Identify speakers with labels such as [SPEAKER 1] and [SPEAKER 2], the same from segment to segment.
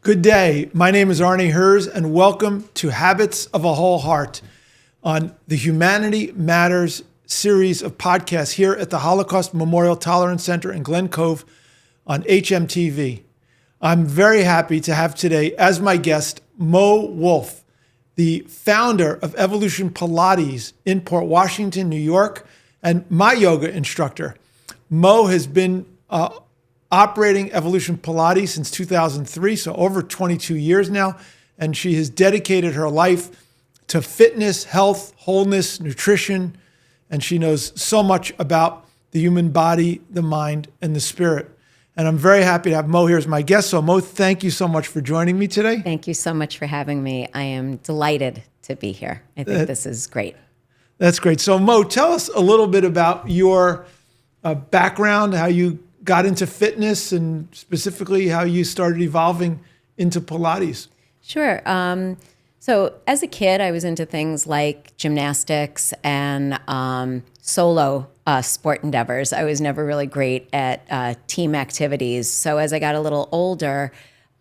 [SPEAKER 1] Good day. My name is Arnie Herz, and welcome to Habits of a Whole Heart on the Humanity Matters series of podcasts here at the Holocaust Memorial Tolerance Center in Glen Cove on hmTv. I'm very happy to have today as my guest Mo Wolfe, the founder of Evolution Pilates in Port Washington, New York, and my yoga instructor. Mo has been operating Evolution Pilates since 2003, so over 22 years now, and she has dedicated her life to fitness, health, wholeness, nutrition, and she knows so much about the human body, the mind, and the spirit. And I'm very happy to have Mo here as my guest. So Mo, thank you so much for joining me today.
[SPEAKER 2] Thank you so much for having me. I am delighted to be here. I think this is great.
[SPEAKER 1] That's great. So Mo, tell us a little bit about your background, how you got into fitness, and specifically how you started evolving into Pilates.
[SPEAKER 2] Sure. So as a kid, I was into things like gymnastics and solo sport endeavors. I was never really great at team activities. So as I got a little older,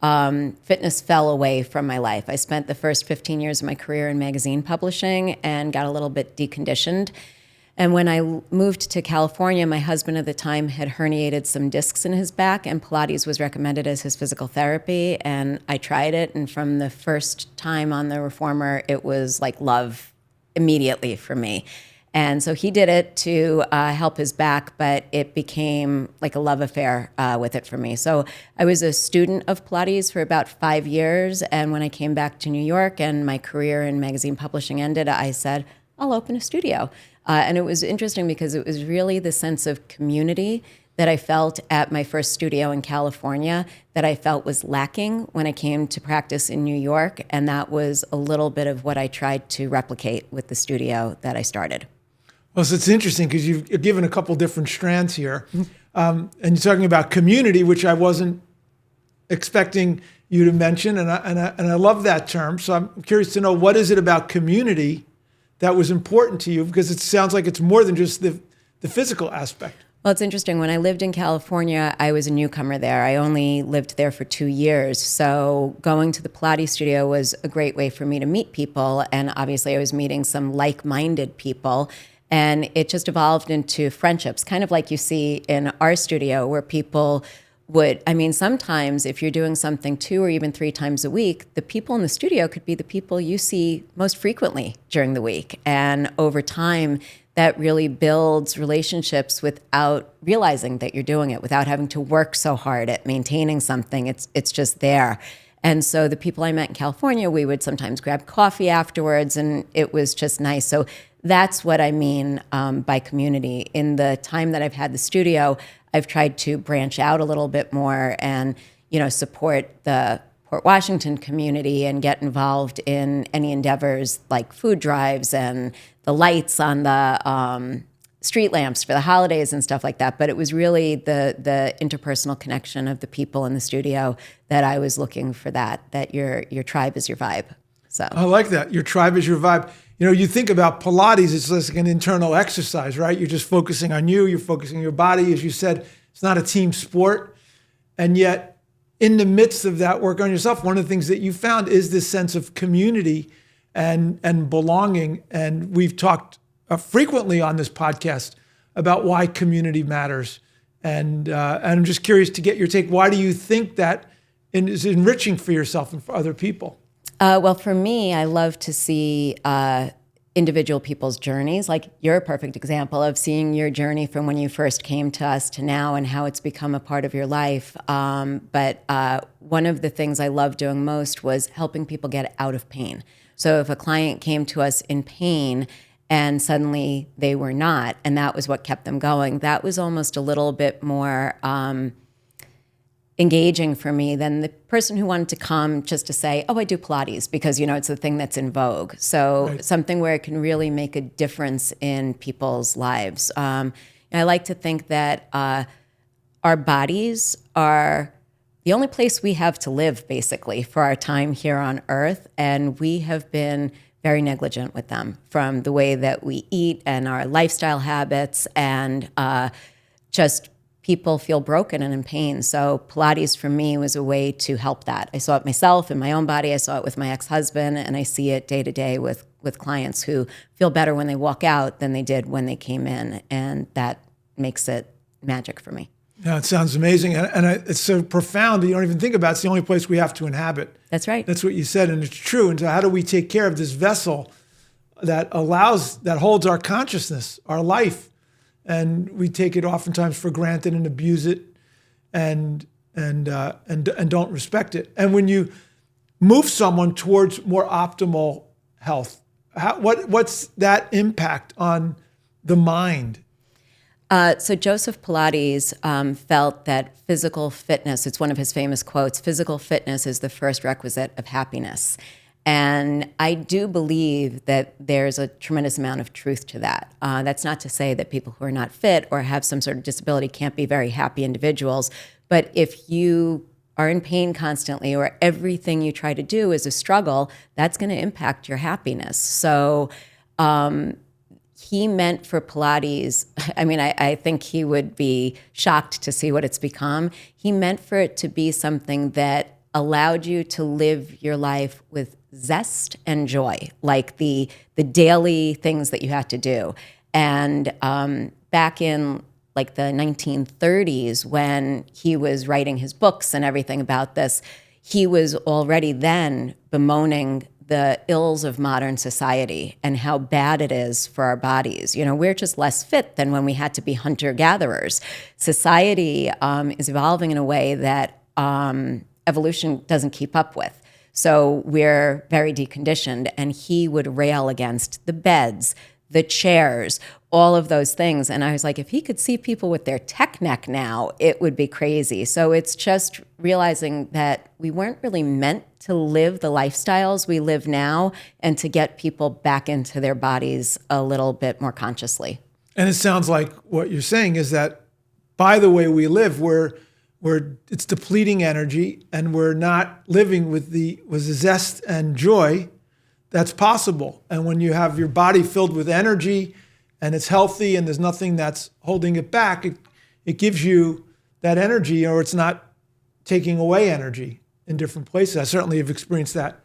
[SPEAKER 2] fitness fell away from my life. I spent the first 15 years of my career in magazine publishing and got a little bit deconditioned. And when I moved to California, my husband at the time had herniated some discs in his back, and Pilates was recommended as his physical therapy. And I tried it, and from the first time on the reformer, it was like love immediately for me. And so he did it to help his back, but it became like a love affair with it for me. So I was a student of Pilates for about 5 years, and when I came back to New York and my career in magazine publishing ended, I said, I'll open a studio. And it was interesting because it was really the sense of community that I felt at my first studio in California that I felt was lacking when I came to practice in New York. And that was a little bit of what I tried to replicate with the studio that I started.
[SPEAKER 1] Well, so it's interesting because you've given a couple different strands here. And you're talking about community, which I wasn't expecting you to mention. And I love that term. So I'm curious to know, what is it about community that was important to you? Because it sounds like it's more than just the physical aspect.
[SPEAKER 2] Well, it's interesting. When I lived in California, I was a newcomer there. I only lived there for 2 years. So going to the Pilates studio was a great way for me to meet people. And obviously I was meeting some like-minded people. And it just evolved into friendships, kind of like you see in our studio where people sometimes if you're doing something 2 or even 3 times a week, the people in the studio could be the people you see most frequently during the week. And over time, that really builds relationships without realizing that you're doing it, without having to work so hard at maintaining something. It's just there. And so the people I met in California, we would sometimes grab coffee afterwards, and it was just nice. So that's what I mean by community. In the time that I've had the studio, I've tried to branch out a little bit more and, support the Port Washington community and get involved in any endeavors like food drives and the lights on the street lamps for the holidays and stuff like that. But it was really the interpersonal connection of the people in the studio that I was looking for, that your tribe is your vibe. So
[SPEAKER 1] I like that. Your tribe is your vibe. You think about Pilates, it's like an internal exercise, right? You're just focusing on you, you're focusing on your body. As you said, it's not a team sport. And yet, in the midst of that work on yourself, one of the things that you found is this sense of community and belonging. And we've talked frequently on this podcast about why community matters. And I'm just curious to get your take. Why do you think that is enriching for yourself and for other people?
[SPEAKER 2] Well, for me, I love to see individual people's journeys. Like you're a perfect example of seeing your journey from when you first came to us to now and how it's become a part of your life. But one of the things I loved doing most was helping people get out of pain. So if a client came to us in pain and suddenly they were not, and that was what kept them going, that was almost a little bit more engaging for me than the person who wanted to come just to say, oh, I do Pilates because, it's the thing that's in vogue. So right. Something where it can really make a difference in people's lives. I like to think that our bodies are the only place we have to live, basically, for our time here on Earth. And we have been very negligent with them, from the way that we eat and our lifestyle habits and just people feel broken and in pain. So Pilates for me was a way to help that. I saw it myself in my own body. I saw it with my ex-husband, and I see it day to day with clients who feel better when they walk out than they did when they came in. And that makes it magic for me.
[SPEAKER 1] Yeah, it sounds amazing. And it's so profound that you don't even think about it. It's the only place we have to inhabit.
[SPEAKER 2] That's right.
[SPEAKER 1] That's what you said, and it's true. And so how do we take care of this vessel that holds our consciousness, our life? And we take it oftentimes for granted and abuse it and don't respect it. And when you move someone towards more optimal health, what's that impact on the mind?
[SPEAKER 2] So Joseph Pilates felt that physical fitness, it's one of his famous quotes, physical fitness is the first requisite of happiness. And I do believe that there's a tremendous amount of truth to that. That's not to say that people who are not fit or have some sort of disability can't be very happy individuals. But if you are in pain constantly or everything you try to do is a struggle, that's going to impact your happiness. So he meant for Pilates, I mean, I think he would be shocked to see what it's become. He meant for it to be something that allowed you to live your life with zest and joy, like the daily things that you had to do. And back in like the 1930s, when he was writing his books and everything about this, he was already then bemoaning the ills of modern society and how bad it is for our bodies. You know, we're just less fit than when we had to be hunter-gatherers. Society is evolving in a way that evolution doesn't keep up with. So we're very deconditioned, and he would rail against the beds, the chairs, all of those things. And I was like, if he could see people with their tech neck now, it would be crazy. So it's just realizing that we weren't really meant to live the lifestyles we live now and to get people back into their bodies a little bit more consciously.
[SPEAKER 1] And it sounds like what you're saying is that by the way we live, it's depleting energy, and we're not living with the zest and joy that's possible. And when you have your body filled with energy and it's healthy and there's nothing that's holding it back, it gives you that energy, or it's not taking away energy in different places. I certainly have experienced that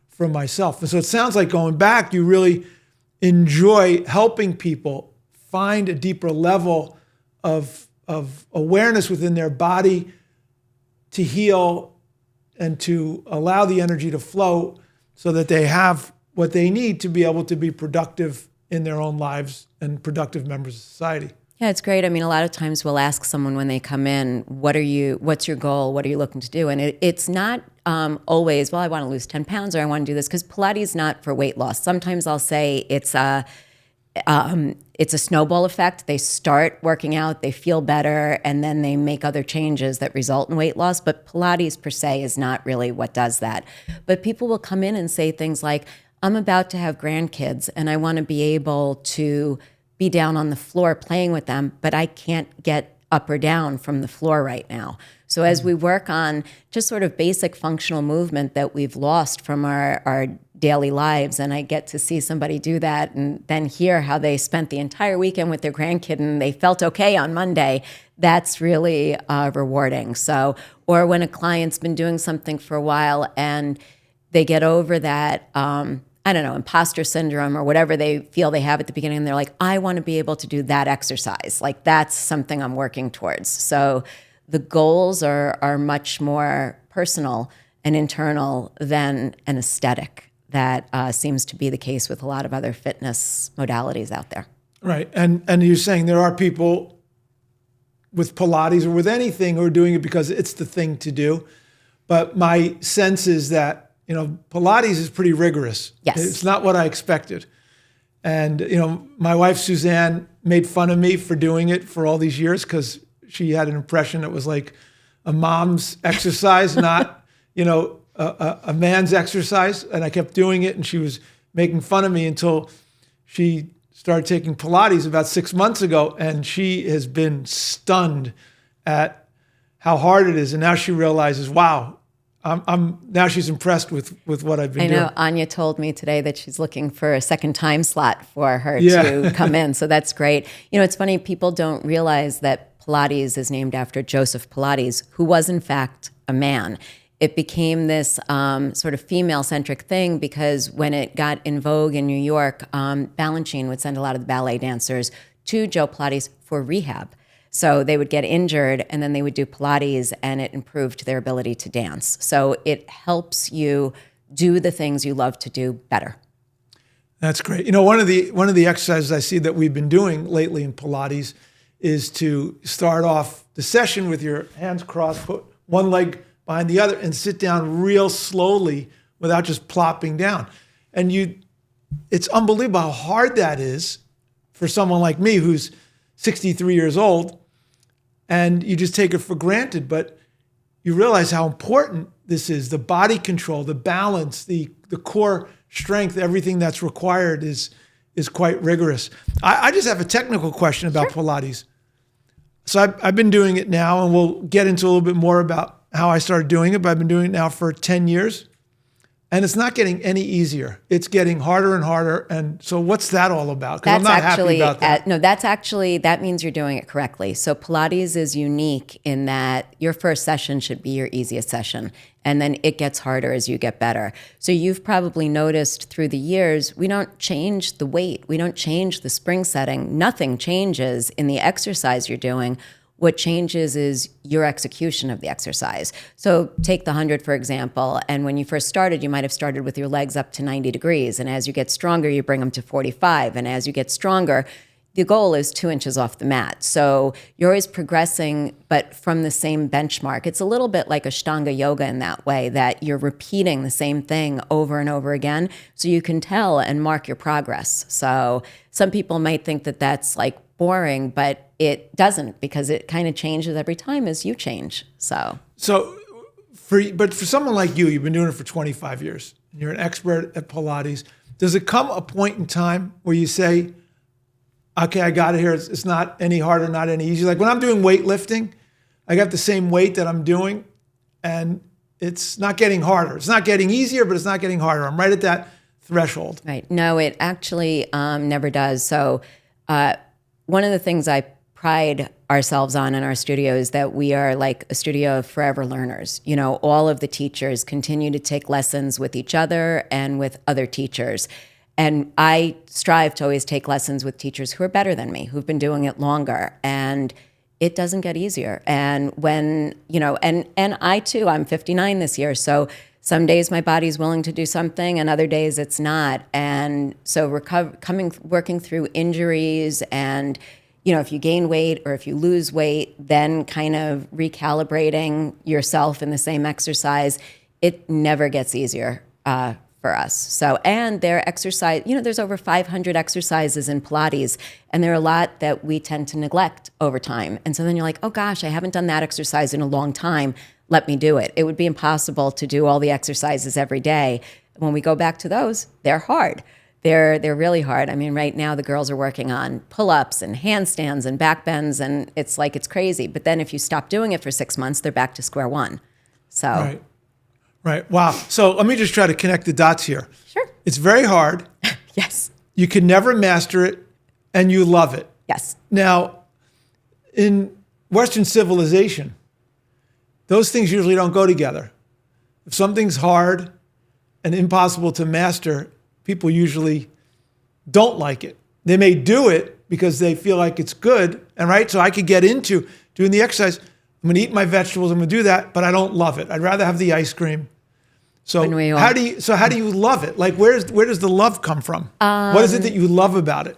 [SPEAKER 1] from myself. And so it sounds like, going back, you really enjoy helping people find a deeper level of awareness within their body to heal and to allow the energy to flow so that they have what they need to be able to be productive in their own lives and productive members of society.
[SPEAKER 2] Yeah, it's great. I mean, a lot of times we'll ask someone when they come in, what's your goal? What are you looking to do? And it's not always, well, I want to lose 10 pounds or I want to do this, because Pilates is not for weight loss. Sometimes I'll say it's a snowball effect. They start working out, they feel better, and then they make other changes that result in weight loss. But Pilates per se is not really what does that. But people will come in and say things like, I'm about to have grandkids and I want to be able to be down on the floor playing with them, but I can't get up or down from the floor right now. So as we work on just sort of basic functional movement that we've lost from our daily lives, and I get to see somebody do that and then hear how they spent the entire weekend with their grandkid and they felt okay on Monday, that's really rewarding. So, or when a client's been doing something for a while and they get over that, imposter syndrome or whatever they feel they have at the beginning, and they're like, I want to be able to do that exercise. Like, that's something I'm working towards. So the goals are much more personal and internal than an aesthetic. That seems to be the case with a lot of other fitness modalities out there. Right.
[SPEAKER 1] And you're saying there are people with Pilates or with anything who are doing it because it's the thing to do. But my sense is that, Pilates is pretty rigorous.
[SPEAKER 2] Yes.
[SPEAKER 1] It's not what I expected. And, my wife, Suzanne, made fun of me for doing it for all these years because she had an impression it was like a mom's exercise, not, a man's exercise. And I kept doing it, and she was making fun of me until she started taking Pilates about 6 months ago. And she has been stunned at how hard it is. And now she realizes, wow, now she's impressed with what I've been doing.
[SPEAKER 2] I know Anya told me today that she's looking for a second time slot for her to come in. So that's great. It's funny, people don't realize that Pilates is named after Joseph Pilates, who was in fact a man. It became this sort of female-centric thing because when it got in vogue in New York, Balanchine would send a lot of the ballet dancers to Joe Pilates for rehab. So they would get injured and then they would do Pilates and it improved their ability to dance. So it helps you do the things you love to do better.
[SPEAKER 1] That's great. You know, one of the exercises I see that we've been doing lately in Pilates is to start off the session with your hands crossed, put one leg behind the other and sit down real slowly without just plopping down. And it's unbelievable how hard that is for someone like me who's 63 years old, and you just take it for granted, but you realize how important this is. The body control, the balance, the core strength, everything that's required is quite rigorous. I just have a technical question about Pilates. So I've been doing it now, and we'll get into a little bit more about how I started doing it, but I've been doing it now for 10 years. And it's not getting any easier. It's getting harder and harder. And so what's that all about? Because I'm not happy about that.
[SPEAKER 2] That means you're doing it correctly. So Pilates is unique in that your first session should be your easiest session. And then it gets harder as you get better. So you've probably noticed through the years, we don't change the weight. We don't change the spring setting. Nothing changes in the exercise you're doing. What changes is your execution of the exercise. So take the 100, for example, and when you first started, you might have started with your legs up to 90 degrees. And as you get stronger, you bring them to 45. And as you get stronger, the goal is 2 inches off the mat. So you're always progressing, but from the same benchmark. It's a little bit like Ashtanga yoga in that way, that you're repeating the same thing over and over again, so you can tell and mark your progress. So some people might think that that's like boring, but it doesn't, because it kind of changes every time as you change. So for someone like you, you've been doing it for 25 years, and you're an expert at Pilates. Does it come a point in time where you say, okay, I got it here. It's not any harder, not any easier. Like when I'm doing weightlifting, I got the same weight that I'm doing, and it's not getting harder. It's not getting easier, but it's not getting harder. I'm right at that threshold. Right. No, it actually never does. So one of the things I pride ourselves on in our studio is that we are like a studio of forever learners. You know, all of the teachers continue to take lessons with each other and with other teachers. And I strive to always take lessons with teachers who are better than me, who've been doing it longer. And it doesn't get easier. And when, you know, and I too, I'm 59 this year. So some days my body's willing to do something and other days it's not. And so working through injuries and, you know, if you gain weight or if you lose weight, then kind of recalibrating yourself in the same exercise, it never gets easier for us. So, and their exercise, you know, there's over 500 exercises in Pilates, and there are a lot that we tend to neglect over time. And so then you're like, oh gosh, I haven't done that exercise in a long time. Let me do it. It would be impossible to do all the exercises every day. When we go back to those, they're hard. They're really hard. I mean, right now the girls are working on pull-ups and handstands and back bends, and it's like, it's crazy. But then if you stop doing it for 6 months, they're back to square one. So.
[SPEAKER 1] Right. Wow. So let me just try to connect the dots here.
[SPEAKER 2] Sure.
[SPEAKER 1] It's very hard.
[SPEAKER 2] Yes.
[SPEAKER 1] You can never master it, and you love it.
[SPEAKER 2] Yes.
[SPEAKER 1] Now, in Western civilization, those things usually don't go together. If something's hard and impossible to master, people usually don't like it. They may do it because they feel like it's good, and right? So I could get into doing the exercise. I'm going to eat my vegetables. I'm going to do that, but I don't love it. I'd rather have the ice cream. So how do you love it? Like, where does the love come from? What is it that you love about it?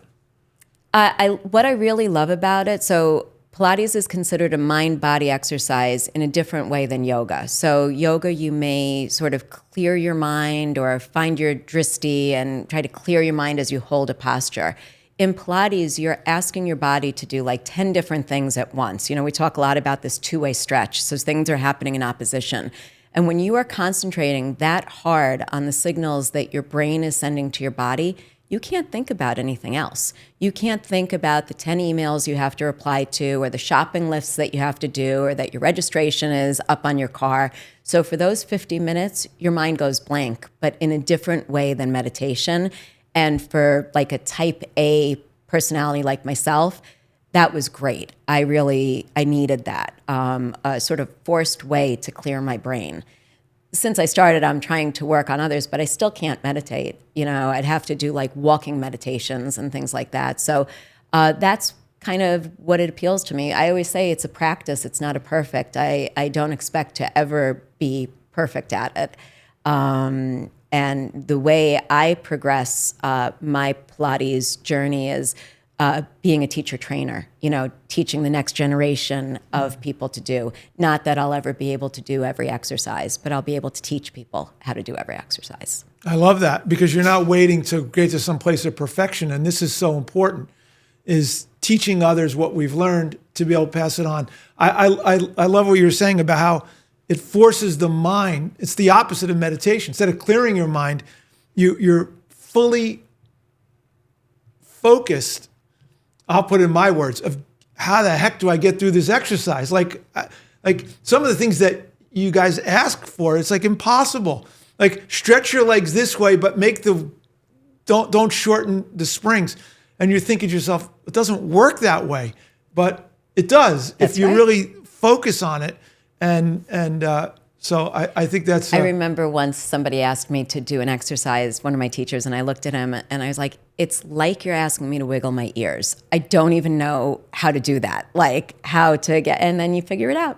[SPEAKER 2] What I really love about it, so Pilates is considered a mind-body exercise in a different way than yoga. So yoga, you may sort of clear your mind or find your drishti and try to clear your mind as you hold a posture. In Pilates, you're asking your body to do like 10 different things at once. You know, we talk a lot about this two-way stretch. So things are happening in opposition. And when you are concentrating that hard on the signals that your brain is sending to your body, you can't think about anything else. You can't think about the 10 emails you have to reply to or the shopping lists that you have to do or that your registration is up on your car. So for those 50 minutes, your mind goes blank, but in a different way than meditation. And for like a type A personality like myself, that was great. I needed that, a sort of forced way to clear my brain. Since I started, I'm trying to work on others, but I still can't meditate. I'd have to do like walking meditations and things like that. So that's kind of what it appeals to me. I always say it's a practice. It's not a perfect. I don't expect to ever be perfect at it. And the way I progress my Pilates journey is being a teacher trainer, teaching the next generation of people to do. Not that I'll ever be able to do every exercise, but I'll be able to teach people how to do every exercise.
[SPEAKER 1] I love that, because you're not waiting to get to some place of perfection. And this is so important, is teaching others what we've learned to be able to pass it on. I love what you were saying about how it forces the mind. It's the opposite of meditation. Instead of clearing your mind, you're fully focused. I'll put it in my words of how the heck do I get through this exercise? Like some of the things that you guys ask for, it's like impossible. Like stretch your legs this way, but don't shorten the springs. And you're thinking to yourself, it doesn't work that way, but it does.
[SPEAKER 2] That's
[SPEAKER 1] if you
[SPEAKER 2] right.
[SPEAKER 1] really focus on it. So I think that's...
[SPEAKER 2] I remember once somebody asked me to do an exercise, one of my teachers, and I looked at him and I was like, it's like you're asking me to wiggle my ears. I don't even know how to do that, like how to get, and then you figure it out,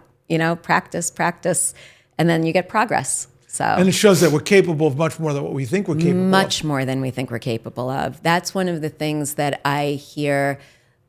[SPEAKER 2] practice, and then you get progress.
[SPEAKER 1] And it shows that we're capable of much more than what we think we're capable of.
[SPEAKER 2] Much more than we think we're capable of. That's one of the things that I hear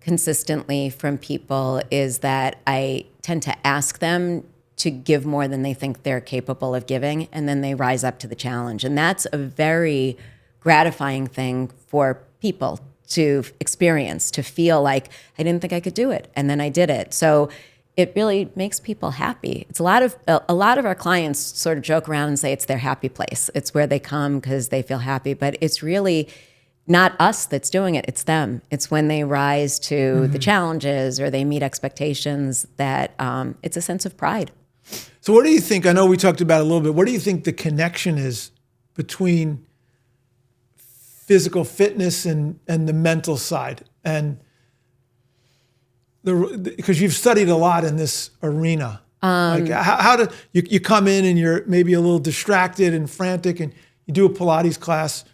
[SPEAKER 2] consistently from people, is that I tend to ask them to give more than they think they're capable of giving, and then they rise up to the challenge. And that's a very gratifying thing for people to experience, to feel like, I didn't think I could do it, and then I did it. So it really makes people happy. It's a lot of our clients sort of joke around and say it's their happy place. It's where they come because they feel happy, but it's really not us that's doing it, it's them. It's when they rise to the challenges or they meet expectations that it's a sense of pride.
[SPEAKER 1] So what do you think, I know we talked about it a little bit, what do you think the connection is between physical fitness and the mental side? And because you've studied a lot in this arena. Like how do you come in and you're maybe a little distracted and frantic and you do a Pilates class.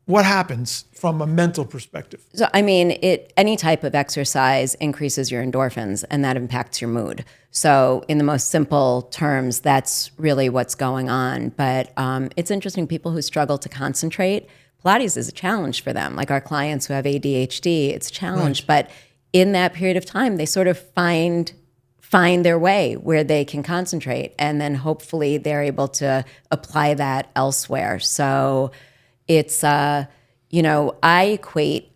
[SPEAKER 1] What happens from a mental perspective?
[SPEAKER 2] So, I mean, any type of exercise increases your endorphins, and that impacts your mood. So in the most simple terms, that's really what's going on. But it's interesting, people who struggle to concentrate, Pilates is a challenge for them. Like our clients who have ADHD, it's a challenge. Right. But in that period of time, they sort of find their way where they can concentrate, and then hopefully they're able to apply that elsewhere. So it's, I equate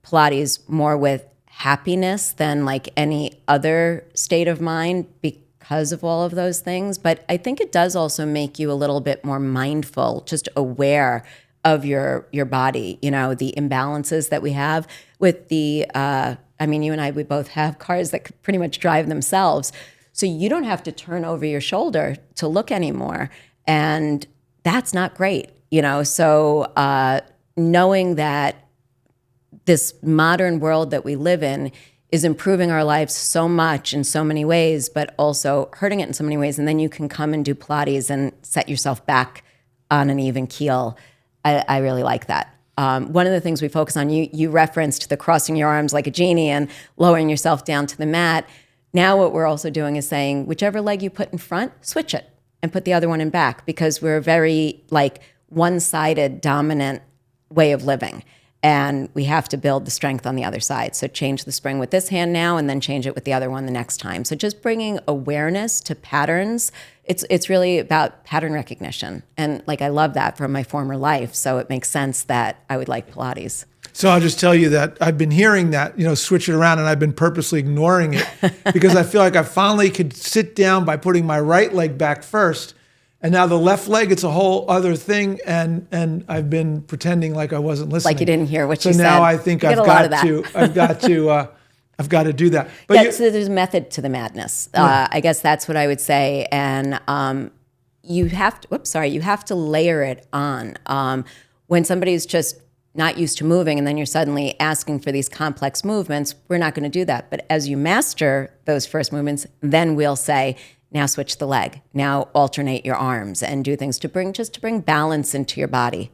[SPEAKER 2] Pilates more with happiness than like any other state of mind because of all of those things. But I think it does also make you a little bit more mindful, just aware of your body, the imbalances that we have with the, you and I, we both have cars that could pretty much drive themselves. So you don't have to turn over your shoulder to look anymore. And that's not great, So knowing that this modern world that we live in is improving our lives so much in so many ways, but also hurting it in so many ways. And then you can come and do Pilates and set yourself back on an even keel. I really like that. One of the things we focus on, you referenced the crossing your arms like a genie and lowering yourself down to the mat. Now what we're also doing is saying, whichever leg you put in front, switch it and put the other one in back, because we're a very one-sided dominant way of living. And we have to build the strength on the other side. So change the spring with this hand now, and then change it with the other one the next time. So just bringing awareness to patterns. It's really about pattern recognition. And I love that from my former life. So it makes sense that I would like Pilates.
[SPEAKER 1] So I'll just tell you that I've been hearing that, switch it around, and I've been purposely ignoring it because I feel like I finally could sit down by putting my right leg back first. And now the left leg, it's a whole other thing. And I've been pretending like I wasn't listening.
[SPEAKER 2] Like you didn't hear what you said.
[SPEAKER 1] So now I think I've got to do that. But
[SPEAKER 2] so there's a method to the madness. I guess that's what I would say. And you have to layer it on. When somebody's just not used to moving and then you're suddenly asking for these complex movements, we're not going to do that. But as you master those first movements, then we'll say, now switch the leg, now alternate your arms and do things to bring balance into your body.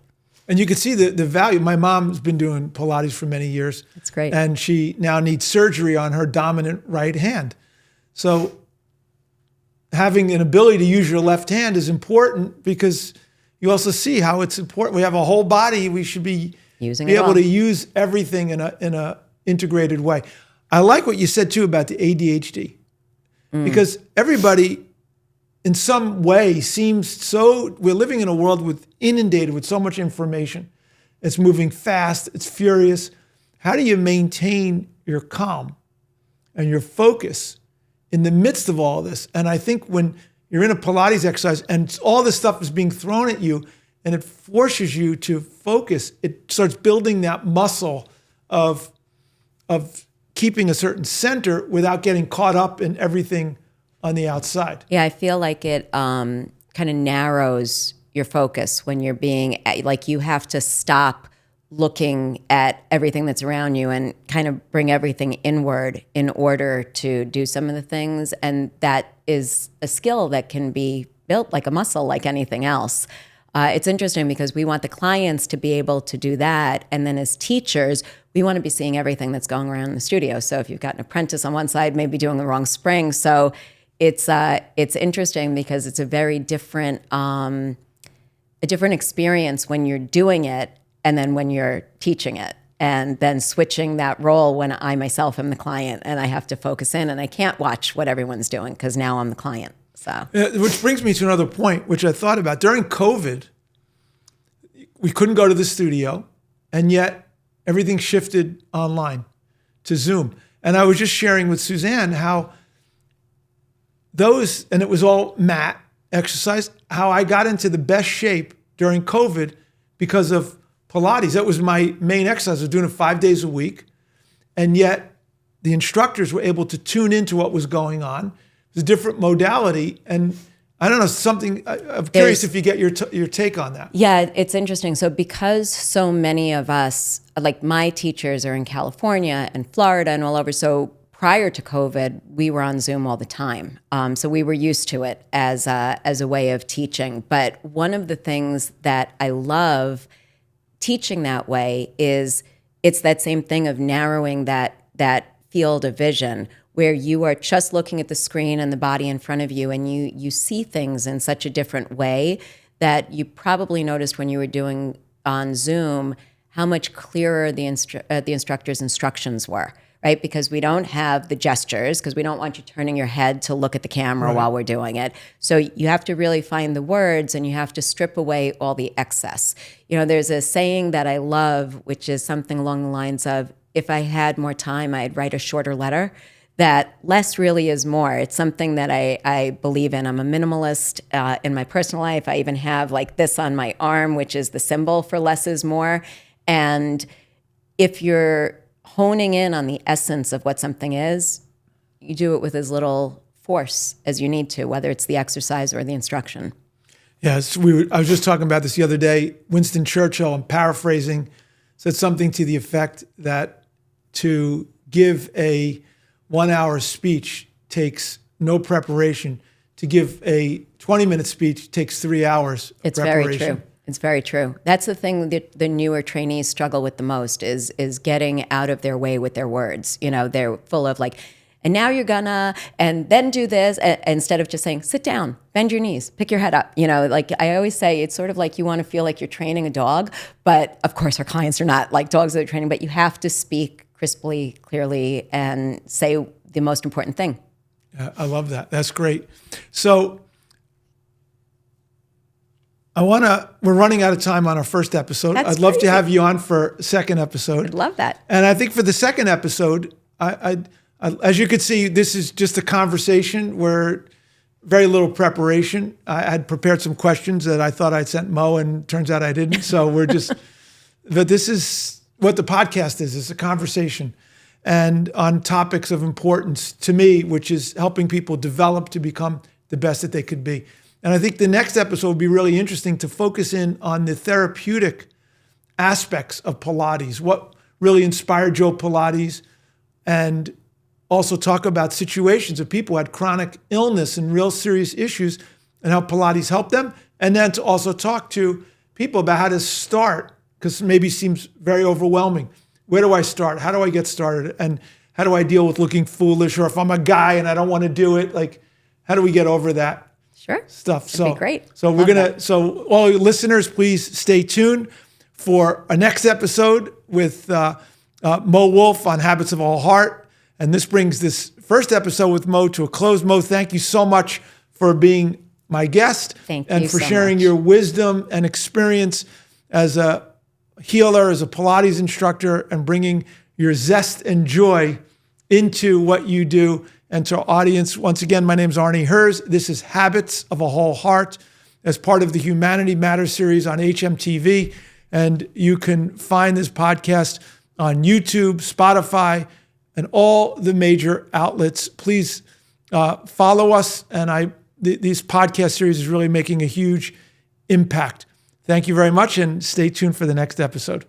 [SPEAKER 1] And you can see the value. My mom's been doing Pilates for many years.
[SPEAKER 2] That's great.
[SPEAKER 1] And she now needs surgery on her dominant right hand. So having an ability to use your left hand is important because you also see how it's important. We have a whole body. We should be able to use everything in a integrated way. I like what you said too about the ADHD, because everybody in some way we're living in a world inundated with so much information. It's moving fast, it's furious. How do you maintain your calm and your focus in the midst of all this? And I think when you're in a Pilates exercise and all this stuff is being thrown at you and it forces you to focus, it starts building that muscle of keeping a certain center without getting caught up in everything on the outside.
[SPEAKER 2] Yeah, I feel like it kind of narrows your focus when you're you have to stop looking at everything that's around you and kind of bring everything inward in order to do some of the things. And that is a skill that can be built like a muscle, like anything else. It's interesting because we want the clients to be able to do that. And then as teachers, we want to be seeing everything that's going around in the studio. So if you've got an apprentice on one side, maybe doing the wrong spring. So it's interesting because it's a very different experience when you're doing it and then when you're teaching it, and then switching that role when I myself am the client and I have to focus in and I can't watch what everyone's doing because now I'm the client. So,
[SPEAKER 1] which brings me to another point, which I thought about. During COVID, we couldn't go to the studio, and yet everything shifted online to Zoom. And I was just sharing with Suzanne how and it was all mat exercise, how I got into the best shape during COVID because of Pilates. That was my main exercise. I was doing it 5 days a week. And yet the instructors were able to tune into what was going on. It was a different modality. And I don't know, I'm curious if you get your take on that.
[SPEAKER 2] Yeah, it's interesting. So because so many of us, like my teachers are in California and Florida and all over. So prior to COVID, we were on Zoom all the time. So we were used to it as a way of teaching. But one of the things that I love teaching that way is it's that same thing of narrowing that field of vision where you are just looking at the screen and the body in front of you, and you see things in such a different way that you probably noticed when you were doing on Zoom how much clearer the instructor's instructions were, right? Because we don't have the gestures, because we don't want you turning your head to look at the camera while we're doing it. So you have to really find the words and you have to strip away all the excess. You know, there's a saying that I love, which is something along the lines of, if I had more time, I'd write a shorter letter. That less really is more. It's something that I believe in. I'm a minimalist in my personal life. I even have like this on my arm, which is the symbol for less is more. And if you're honing in on the essence of what something is, you do it with as little force as you need to, whether it's the exercise or the instruction.
[SPEAKER 1] Yes, I was just talking about this the other day. Winston Churchill, I'm paraphrasing, said something to the effect that to give a 1 hour speech takes no preparation. To give a 20-minute speech takes 3 hours of preparation.
[SPEAKER 2] Very true. It's very true. That's the thing that the newer trainees struggle with the most is getting out of their way with their words. You know, they're full of like, and now you're gonna, and then do this, instead of just saying, sit down, bend your knees, pick your head up. You know, like I always say, it's sort of like you want to feel like you're training a dog, but of course our clients are not like dogs that are training, but you have to speak crisply, clearly, and say the most important thing.
[SPEAKER 1] I love that. That's great. So we're running out of time on our first episode. I'd love to have you on for a second episode.
[SPEAKER 2] I'd love that.
[SPEAKER 1] And I think for the second episode, I as you could see, this is just a conversation where very little preparation. I had prepared some questions that I thought I'd sent Mo, and turns out I didn't. So but this is what the podcast is. It's a conversation and on topics of importance to me, which is helping people develop to become the best that they could be. And I think the next episode will be really interesting to focus in on the therapeutic aspects of Pilates, what really inspired Joe Pilates, and also talk about situations of people who had chronic illness and real serious issues and how Pilates helped them. And then to also talk to people about how to start, because maybe it seems very overwhelming. Where do I start? How do I get started? And how do I deal with looking foolish? Or if I'm a guy and I don't want to do it, like, how do we get over that stuff?
[SPEAKER 2] That'd be great.
[SPEAKER 1] So so all you listeners, please stay tuned for our next episode with Mo Wolfe on Habits of a Whole Heart. And this brings this first episode with Mo to a close. Mo, thank you so much for being my guest.
[SPEAKER 2] Thank you
[SPEAKER 1] and for
[SPEAKER 2] so
[SPEAKER 1] sharing
[SPEAKER 2] much.
[SPEAKER 1] your wisdom and experience as a healer, as a Pilates instructor, and bringing your zest and joy into what you do. And to our audience, once again, my name is Arnie Herz. This is Habits of a Whole Heart as part of the Humanity Matters series on hmTv. And you can find this podcast on YouTube, Spotify, and all the major outlets. Please follow us. And this podcast series is really making a huge impact. Thank you very much, and stay tuned for the next episode.